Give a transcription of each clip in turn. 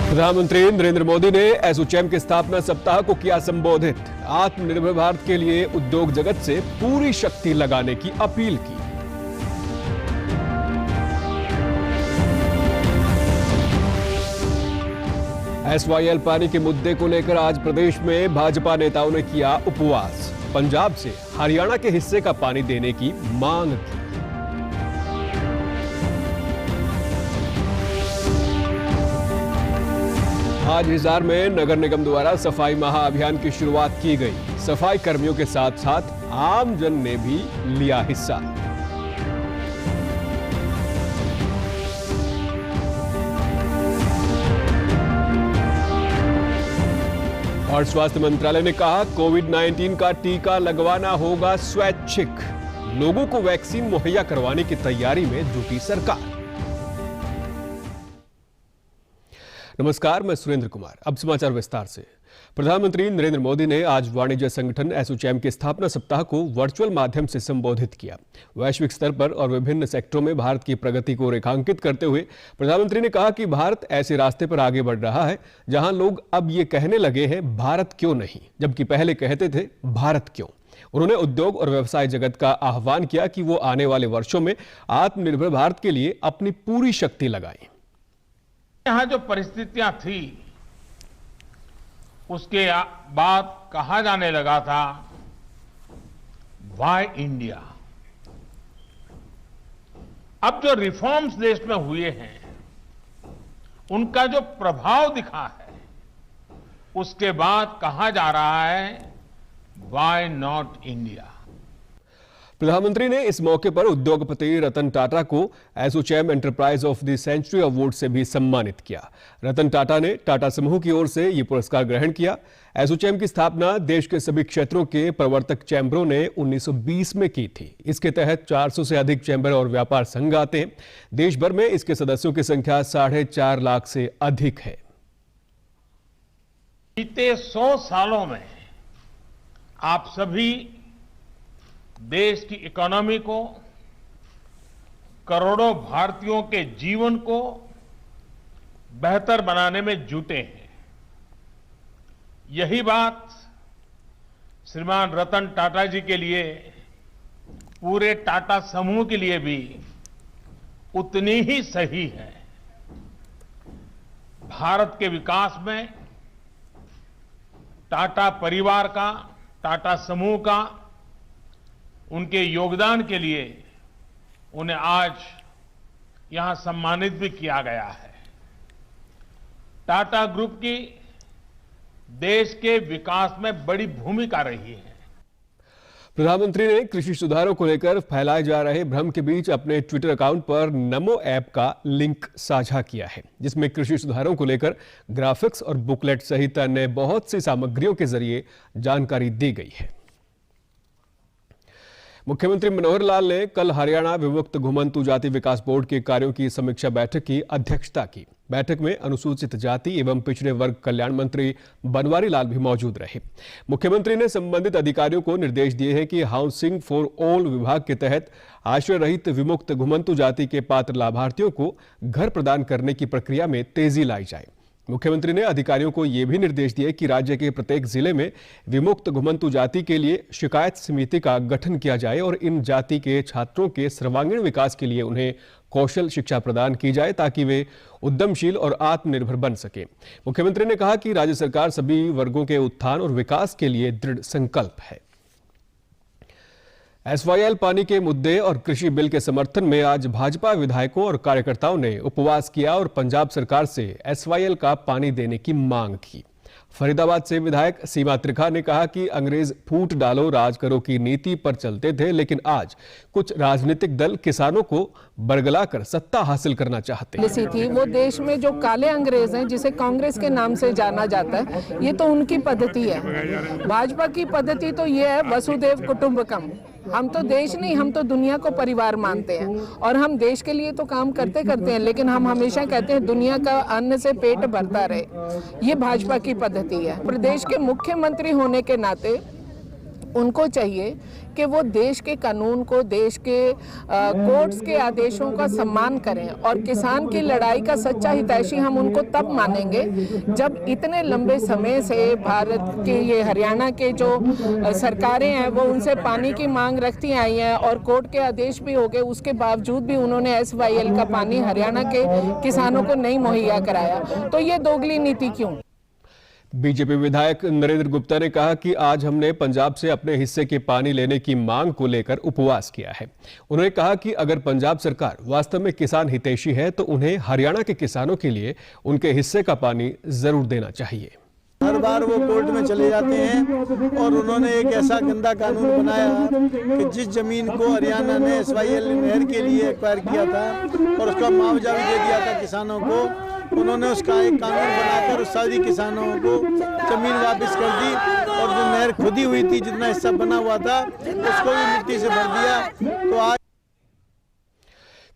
प्रधानमंत्री नरेंद्र मोदी ने एसोचैम के स्थापना सप्ताह को किया संबोधित। आत्मनिर्भर भारत के लिए उद्योग जगत से पूरी शक्ति लगाने की अपील की। एसवाईएल पानी के मुद्दे को लेकर आज प्रदेश में भाजपा नेताओं ने किया उपवास। पंजाब से हरियाणा के हिस्से का पानी देने की मांग की। आज हिसार में नगर निगम द्वारा सफाई महाअभियान की शुरुआत की गई। सफाई कर्मियों के साथ साथ आमजन ने भी लिया हिस्सा। और स्वास्थ्य मंत्रालय ने कहा, कोविड-19 का टीका लगवाना होगा स्वैच्छिक। लोगों को वैक्सीन मुहैया करवाने की तैयारी में जुटी सरकार। नमस्कार, मैं सुरेंद्र कुमार। अब समाचार विस्तार से। प्रधानमंत्री नरेंद्र मोदी ने आज वाणिज्य संगठन एसोचैम के स्थापना सप्ताह को वर्चुअल माध्यम से संबोधित किया। वैश्विक स्तर पर और विभिन्न सेक्टरों में भारत की प्रगति को रेखांकित करते हुए प्रधानमंत्री ने कहा कि भारत ऐसे रास्ते पर आगे बढ़ रहा है जहां लोग अब ये कहने लगे हैं भारत क्यों नहीं, जबकि पहले कहते थे भारत क्यों। उन्होंने उद्योग और व्यवसाय जगत का आह्वान किया कि वो आने वाले वर्षों में आत्मनिर्भर भारत के लिए अपनी पूरी शक्ति लगाएं। यहां जो परिस्थितियां थी उसके बाद कहा जाने लगा था वाई इंडिया। अब जो रिफॉर्म्स देश में हुए हैं उनका जो प्रभाव दिखा है उसके बाद कहा जा रहा है वाई नॉट इंडिया। प्रधानमंत्री ने इस मौके पर उद्योगपति रतन टाटा को ASSOCHAM enterprise of the century award से भी सम्मानित किया। रतन टाटा ने टाटा समूह की ओर से यह पुरस्कार ग्रहण किया। एसोचैम की स्थापना देश के सभी क्षेत्रों के प्रवर्तक चैंबरों ने 1920 में की थी। इसके तहत 400 से अधिक चैंबर और व्यापार संघ आते हैं। देश भर में इसके सदस्यों की संख्या 4.5 लाख से अधिक है। बीते 100 सालों में आप सभी देश की इकोनॉमी को, करोड़ों भारतीयों के जीवन को बेहतर बनाने में जुटे हैं। यही बात श्रीमान रतन टाटा जी के लिए, पूरे टाटा समूह के लिए भी उतनी ही सही है। भारत के विकास में टाटा परिवार का, टाटा समूह का, उनके योगदान के लिए उन्हें आज यहां सम्मानित भी किया गया है। टाटा ग्रुप की देश के विकास में बड़ी भूमिका रही है। प्रधानमंत्री ने कृषि सुधारों को लेकर फैलाए जा रहे भ्रम के बीच अपने ट्विटर अकाउंट पर नमो ऐप का लिंक साझा किया है, जिसमें कृषि सुधारों को लेकर ग्राफिक्स और बुकलेट सहित अन्य बहुत सी सामग्रियों के जरिए जानकारी दी गई है। मुख्यमंत्री मनोहर लाल ने कल हरियाणा विमुक्त घुमंतु जाति विकास बोर्ड के कार्यों की समीक्षा बैठक की अध्यक्षता की। बैठक में अनुसूचित जाति एवं पिछड़े वर्ग कल्याण मंत्री बनवारी लाल भी मौजूद रहे। मुख्यमंत्री ने संबंधित अधिकारियों को निर्देश दिए हैं कि हाउसिंग फॉर ऑल विभाग के तहत आश्रय रहित विमुक्त घुमंतु जाति के पात्र लाभार्थियों को घर प्रदान करने की प्रक्रिया में तेजी लाई जाए। मुख्यमंत्री ने अधिकारियों को यह भी निर्देश दिए कि राज्य के प्रत्येक जिले में विमुक्त घुमंतु जाति के लिए शिकायत समिति का गठन किया जाए और इन जाति के छात्रों के सर्वांगीण विकास के लिए उन्हें कौशल शिक्षा प्रदान की जाए ताकि वे उद्यमशील और आत्मनिर्भर बन सके। मुख्यमंत्री ने कहा कि राज्य सरकार सभी वर्गों के उत्थान और विकास के लिए दृढ़ संकल्प है। एसवाईएल पानी के मुद्दे और कृषि बिल के समर्थन में आज भाजपा विधायकों और कार्यकर्ताओं ने उपवास किया और पंजाब सरकार से एसवाईएल का पानी देने की मांग की। फरीदाबाद से विधायक सीमा त्रिखा ने कहा कि अंग्रेज फूट डालो राज करो की नीति पर चलते थे, लेकिन आज कुछ राजनीतिक दल किसानों को बरगलाकर सत्ता हासिल करना चाहते हैं। थी वो देश में जो काले अंग्रेज हैं, जिसे कांग्रेस के नाम से जाना जाता है, ये तो उनकी पद्धति है। भाजपा की पद्धति तो ये है वसुधैव कुटुंबकम। हम तो देश नहीं, हम तो दुनिया को परिवार मानते हैं और हम देश के लिए तो काम करते हैं, लेकिन हम हमेशा कहते हैं दुनिया का अन्न से पेट भरता रहे। ये भाजपा की पद्धति है। प्रदेश के मुख्यमंत्री होने के नाते उनको चाहिए कि वो देश के कानून को, देश के कोर्ट्स के आदेशों का सम्मान करें। और किसान की लड़ाई का सच्चा हितैषी हम उनको तब मानेंगे जब इतने लंबे समय से भारत के, ये हरियाणा के जो सरकारें हैं वो उनसे पानी की मांग रखती आई हैं और कोर्ट के आदेश भी हो गए, उसके बावजूद भी उन्होंने SYL का पानी हरियाणा के किसानों को नहीं मुहैया कराया। तो ये दोगली नीति क्यों? बीजेपी विधायक नरेंद्र गुप्ता ने कहा कि आज हमने पंजाब से अपने हिस्से के पानी लेने की मांग को लेकर उपवास किया है। उन्होंने कहा कि अगर पंजाब सरकार वास्तव में किसान हितैषी है तो उन्हें हरियाणा के किसानों के लिए उनके हिस्से का पानी जरूर देना चाहिए। हर बार वो कोर्ट में चले जाते हैं और उन्होंने एक ऐसा गंदा कानून बनाया कि जिस जमीन को हरियाणा ने SYL नहर के लिए एक्वायर किया था और उसका मुआवजा भी दे दिया था किसानों को, उन्होंने उसका एक कानून बनाकर उस सारी किसानों को जमीन वापस कर दी और जो नहर खुदी हुई थी, जितना हिस्सा बना हुआ था, उसको भी मिट्टी से भर दिया। तो आज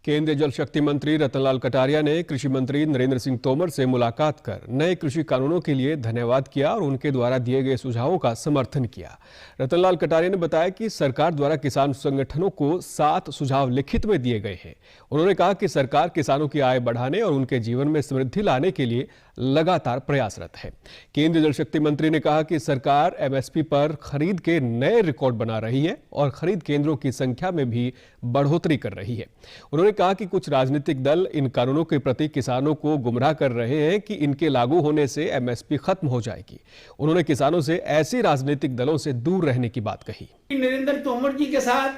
केंद्रीय जल शक्ति मंत्री रतनलाल कटारिया ने कृषि मंत्री नरेंद्र सिंह तोमर से मुलाकात कर नए कृषि कानूनों के लिए धन्यवाद किया और उनके द्वारा दिए गए सुझावों का समर्थन किया। रतनलाल कटारिया ने बताया कि सरकार द्वारा किसान संगठनों को 7 सुझाव लिखित में दिए गए हैं। उन्होंने कहा कि सरकार किसानों की आय बढ़ाने और उनके जीवन में समृद्धि लाने के लिए लगातार प्रयासरत है। केंद्रीय जल शक्ति मंत्री ने कहा कि सरकार MSP पर खरीद के नए रिकॉर्ड बना रही है और खरीद केंद्रों की संख्या में भी बढ़ोतरी कर रही है। उन्होंने कहा कि कुछ राजनीतिक दल इन कानूनों के प्रति किसानों को गुमराह कर रहे हैं कि इनके लागू होने से MSP खत्म हो जाएगी। उन्होंने किसानों से ऐसे राजनीतिक दलों से दूर रहने की बात कही। नरेंद्र तोमर जी के साथ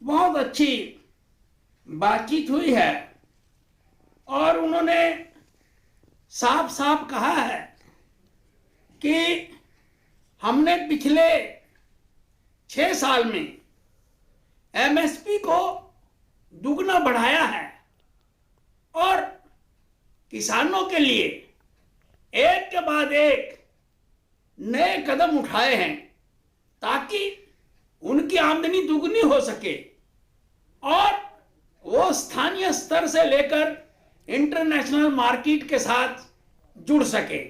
बहुत अच्छी बातचीत हुई है और उन्होंने साफ साफ कहा है कि हमने पिछले 6 साल में MSP को दुगना बढ़ाया है और किसानों के लिए एक के बाद एक नए कदम उठाए हैं ताकि उनकी आमदनी दुगनी हो सके और वो स्थानीय स्तर से लेकर इंटरनेशनल मार्केट के साथ जुड़ सके।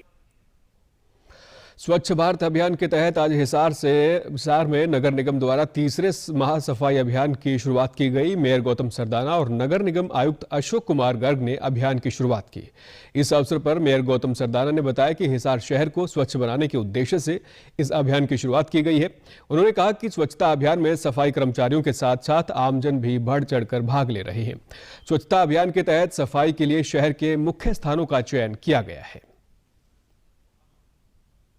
स्वच्छ भारत अभियान के तहत आज हिसार में नगर निगम द्वारा तीसरे महासफाई अभियान की शुरुआत की गई। मेयर गौतम सरदाना और नगर निगम आयुक्त अशोक कुमार गर्ग ने अभियान की शुरुआत की। इस अवसर पर मेयर गौतम सरदाना ने बताया कि हिसार शहर को स्वच्छ बनाने के उद्देश्य से इस अभियान की शुरुआत की गई है। उन्होंने कहा कि स्वच्छता अभियान में सफाई कर्मचारियों के साथ साथ आमजन भी बढ़ चढ़कर भाग ले रहे हैं। स्वच्छता अभियान के तहत सफाई के लिए शहर के मुख्य स्थानों का चयन किया गया है।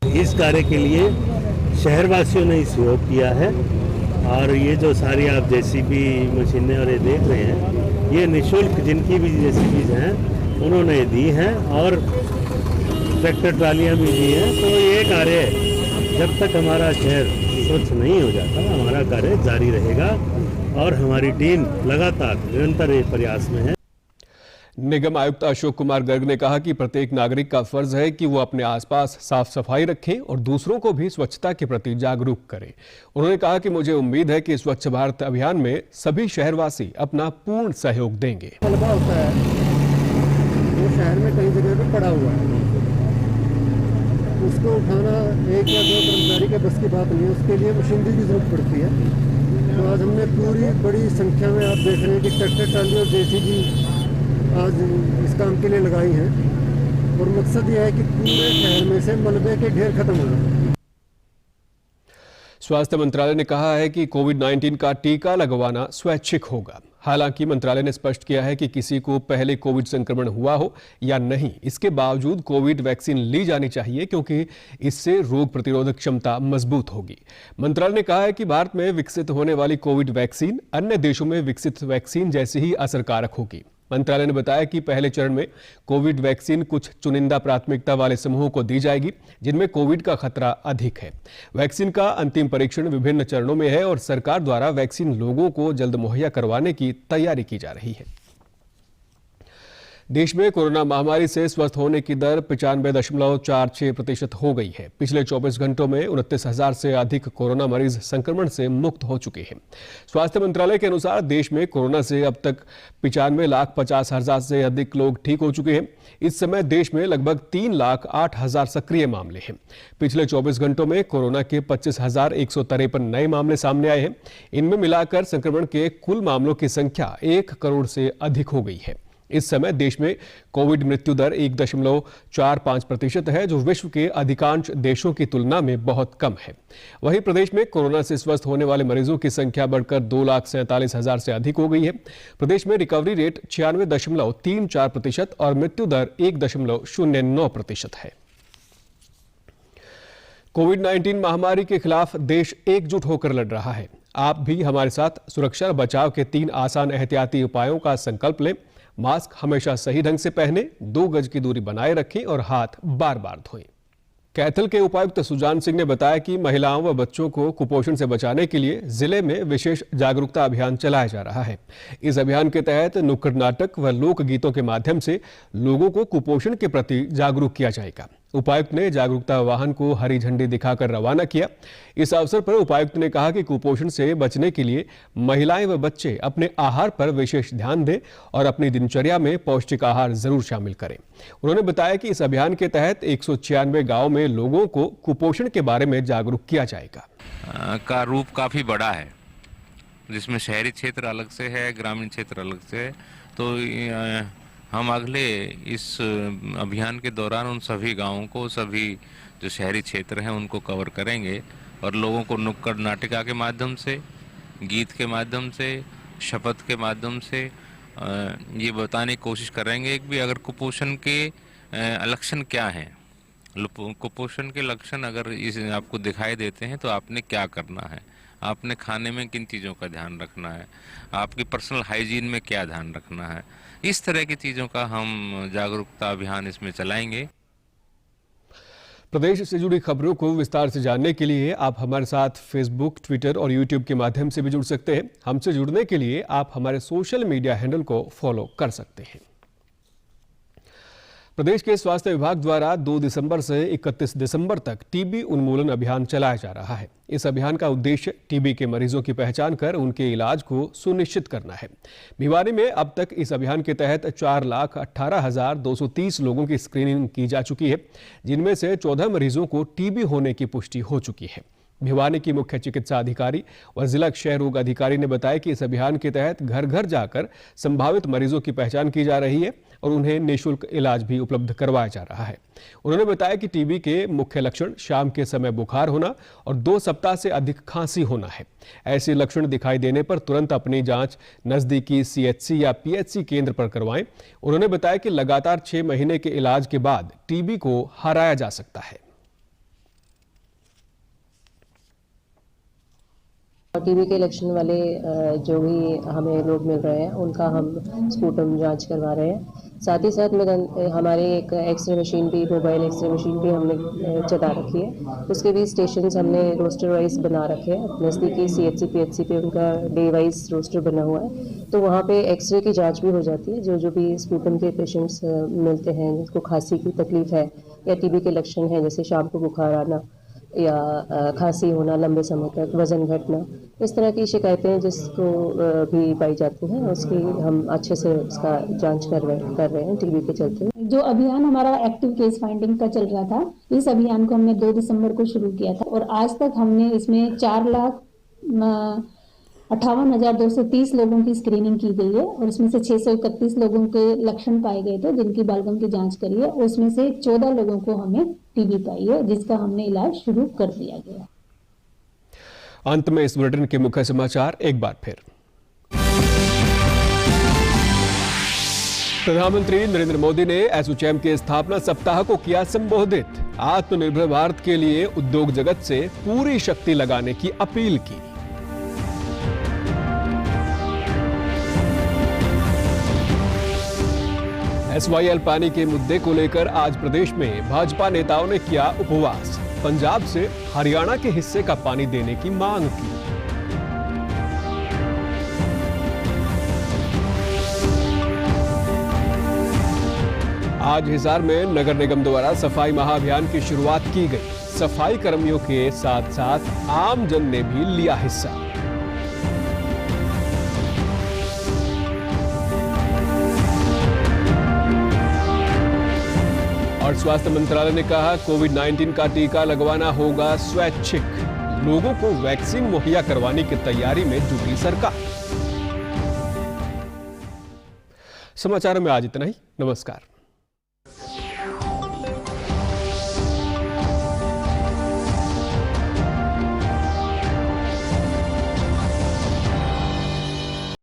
इस कार्य के लिए शहरवासियों ने सहयोग किया है और ये जो सारी आप JCB मशीनें और ये देख रहे हैं, ये निःशुल्क जिनकी भी JCBs हैं उन्होंने दी हैं और ट्रैक्टर ट्रालियाँ भी दी हैं। तो ये कार्य जब तक हमारा शहर स्वच्छ नहीं हो जाता, हमारा कार्य जारी रहेगा और हमारी टीम लगातार निरंतर प्रयास में है। निगम आयुक्त अशोक कुमार गर्ग ने कहा कि प्रत्येक नागरिक का फर्ज है कि वो अपने आसपास साफ सफाई रखें और दूसरों को भी स्वच्छता के प्रति जागरूक करें। उन्होंने कहा कि मुझे उम्मीद है कि स्वच्छ भारत अभियान में सभी शहरवासी अपना पूर्ण सहयोग देंगे। मलबा होता है वो शहर में कई जगह पे पड़ा हुआ है, उसको उठाना 1 या 2 कर्मचारी के बस की बात नहीं है, उसके लिए मशीनरी की जरूरत पड़ती है। तो आज हमने पूरी बड़ी संख्या में आप देख रहे हैं कि ट्रैक्टर ट्राली और JCB आज इस काम के लिए लगाई है और मकसद यह है कि पूरे शहर में से मलबे के ढेर खत्म हो जाए। स्वास्थ्य मंत्रालय ने कहा है कि कोविड-19 का टीका लगवाना स्वैच्छिक होगा। हालांकि मंत्रालय ने स्पष्ट किया है कि किसी को पहले कोविड संक्रमण हुआ हो या नहीं, इसके बावजूद कोविड वैक्सीन ली जानी चाहिए क्योंकि इससे रोग प्रतिरोधक क्षमता मजबूत होगी। मंत्रालय ने कहा है कि भारत में विकसित होने वाली कोविड वैक्सीन अन्य देशों में विकसित वैक्सीन जैसी ही असरकारक होगी। मंत्रालय ने बताया कि पहले चरण में कोविड वैक्सीन कुछ चुनिंदा प्राथमिकता वाले समूहों को दी जाएगी जिनमें कोविड का खतरा अधिक है। वैक्सीन का अंतिम परीक्षण विभिन्न चरणों में है और सरकार द्वारा वैक्सीन लोगों को जल्द मुहैया करवाने की तैयारी की जा रही है। देश में कोरोना महामारी से स्वस्थ होने की दर 95.46% हो गई है। पिछले 24 घंटों में 29,000 से अधिक कोरोना मरीज संक्रमण से मुक्त हो चुके हैं। स्वास्थ्य मंत्रालय के अनुसार देश में कोरोना से अब तक 95,50,000 से अधिक लोग ठीक हो चुके हैं। इस समय देश में लगभग 3,08,000 सक्रिय मामले हैं। पिछले 24 घंटों में कोरोना के 25,153 नए मामले सामने आए हैं। इनमें मिलाकर संक्रमण के कुल मामलों की संख्या 1 करोड़ से अधिक हो गई है। इस समय देश में कोविड मृत्यु दर 1.45% है, जो विश्व के अधिकांश देशों की तुलना में बहुत कम है। वहीं प्रदेश में कोरोना से स्वस्थ होने वाले मरीजों की संख्या बढ़कर 2,47,000 से अधिक हो गई है। प्रदेश में रिकवरी रेट 96.34% और मृत्यु दर 1.09% है। कोविड-19 महामारी के खिलाफ देश एकजुट होकर लड़ रहा है। आप भी हमारे साथ सुरक्षा और बचाव के 3 आसान एहतियाती उपायों का संकल्प लें। मास्क हमेशा सही ढंग से पहनें, 2 गज की दूरी बनाए रखें और हाथ बार-बार धोएं। कैथल के उपायुक्त सुजान सिंह ने बताया कि महिलाओं व बच्चों को कुपोषण से बचाने के लिए जिले में विशेष जागरूकता अभियान चलाया जा रहा है। इस अभियान के तहत नुक्कड़ नाटक व लोक गीतों के माध्यम से लोगों को कुपोषण के प्रति जागरूक किया जाएगा। उपायुक्त ने जागरूकता वाहन को हरी झंडी दिखाकर रवाना किया। इस अवसर पर उपायुक्त ने कहा कि कुपोषण से बचने के लिए महिलाएं व बच्चे अपने आहार पर विशेष ध्यान दें और अपनी दिनचर्या में पौष्टिक आहार जरूर शामिल करें। उन्होंने बताया कि इस अभियान के तहत 196 गांवों में लोगों को कुपोषण के बारे में जागरूक किया जाएगा। का रूप काफी बड़ा है, जिसमें शहरी क्षेत्र अलग से है, ग्रामीण क्षेत्र अलग से है। तो हम अगले इस अभियान के दौरान उन सभी गांवों को, सभी जो शहरी क्षेत्र हैं उनको कवर करेंगे और लोगों को नुक्कड़ नाटिका के माध्यम से, गीत के माध्यम से, शपथ के माध्यम से ये बताने की कोशिश करेंगे कि अगर कुपोषण के लक्षण क्या हैं, कुपोषण के लक्षण अगर इस आपको दिखाई देते हैं तो आपने क्या करना है, आपने खाने में किन चीज़ों का ध्यान रखना है, आपकी पर्सनल हाइजीन में क्या ध्यान रखना है। इस तरह की चीज़ों का हम जागरूकता अभियान इसमें चलाएंगे। प्रदेश से जुड़ी खबरों को विस्तार से जानने के लिए आप हमारे साथ फेसबुक, ट्विटर और यूट्यूब के माध्यम से भी जुड़ सकते हैं। हमसे जुड़ने के लिए आप हमारे सोशल मीडिया हैंडल को फॉलो कर सकते हैं। प्रदेश के स्वास्थ्य विभाग द्वारा 2 दिसंबर से 31 दिसंबर तक टीबी उन्मूलन अभियान चलाया जा रहा है। इस अभियान का उद्देश्य टीबी के मरीजों की पहचान कर उनके इलाज को सुनिश्चित करना है। भिवानी में अब तक इस अभियान के तहत 4,18,230 लोगों की स्क्रीनिंग की जा चुकी है, जिनमें से 14 मरीजों को टीबी होने की पुष्टि हो चुकी है। भिवानी की मुख्य चिकित्सा अधिकारी व जिला क्षय रोग अधिकारी ने बताया कि इस अभियान के तहत घर घर जाकर संभावित मरीजों की पहचान की जा रही है और उन्हें निःशुल्क इलाज भी उपलब्ध करवाया जा रहा है। उन्होंने बताया कि टीबी के मुख्य लक्षण शाम के समय बुखार होना और 2 सप्ताह से अधिक खांसी होना है। ऐसे लक्षण दिखाई देने पर तुरंत अपनी जांच नजदीकी CHC या PHC केंद्र पर करवाएं। उन्होंने बताया कि लगातार 6 महीने के इलाज के बाद टीबी को हराया जा सकता है। टीबी के लक्षण वाले जो भी हमें लोग मिल रहे हैं उनका हम स्पूटम जांच करवा रहे हैं। साथ ही साथ में हमारे एक एक्सरे मशीन भी, मोबाइल एक्सरे मशीन भी हमने चला रखी है। उसके भी स्टेशंस हमने रोस्टर वाइज बना रखे हैं। नज़दीकी CHC PHC पे उनका डे वाइज रोस्टर बना हुआ है, तो वहाँ पे एक्सरे की जाँच भी हो जाती है। जो भी स्पूटम के पेशेंट्स मिलते हैं जिनको खांसी की तकलीफ है या टीबी के लक्षण हैं, जैसे शाम को बुखार आना या खांसी होना लंबे समय तक, वजन घटना, इस तरह की शिकायतें जिसको भी पाई जाती हैं, उसकी हम अच्छे से उसका जांच कर रहे हैं टीबी के चलते। जो अभियान हमारा एक्टिव केस फाइंडिंग का चल रहा था, इस अभियान को हमने 2 दिसंबर को शुरू किया था और आज तक हमने इसमें 4,58,230 लोगों की स्क्रीनिंग की गई है और उसमें से 631 लोगों के लक्षण पाए गए थे जिनकी बालगम की जांच करी है। उसमें से 14 लोगों को हमें टीबी पाई है, जिसका हमने इलाज शुरू कर दिया गया। अंत में इस बुलेटिन के मुख्य समाचार एक बार फिर। प्रधानमंत्री नरेंद्र मोदी ने एसोचैम के स्थापना सप्ताह को किया संबोधित। आत्मनिर्भर भारत के लिए उद्योग जगत से पूरी शक्ति लगाने की अपील की। SYL पानी के मुद्दे को लेकर आज प्रदेश में भाजपा नेताओं ने किया उपवास। पंजाब से हरियाणा के हिस्से का पानी देने की मांग की। आज हिसार में नगर निगम द्वारा सफाई महाअभियान की शुरुआत की गई। सफाई कर्मियों के साथ साथ आम जन ने भी लिया हिस्सा। और स्वास्थ्य मंत्रालय ने कहा, कोविड-19 का टीका लगवाना होगा स्वैच्छिक। लोगों को वैक्सीन मुहैया करवाने की तैयारी में जुटी सरकार। समाचारों में आज इतना ही। नमस्कार।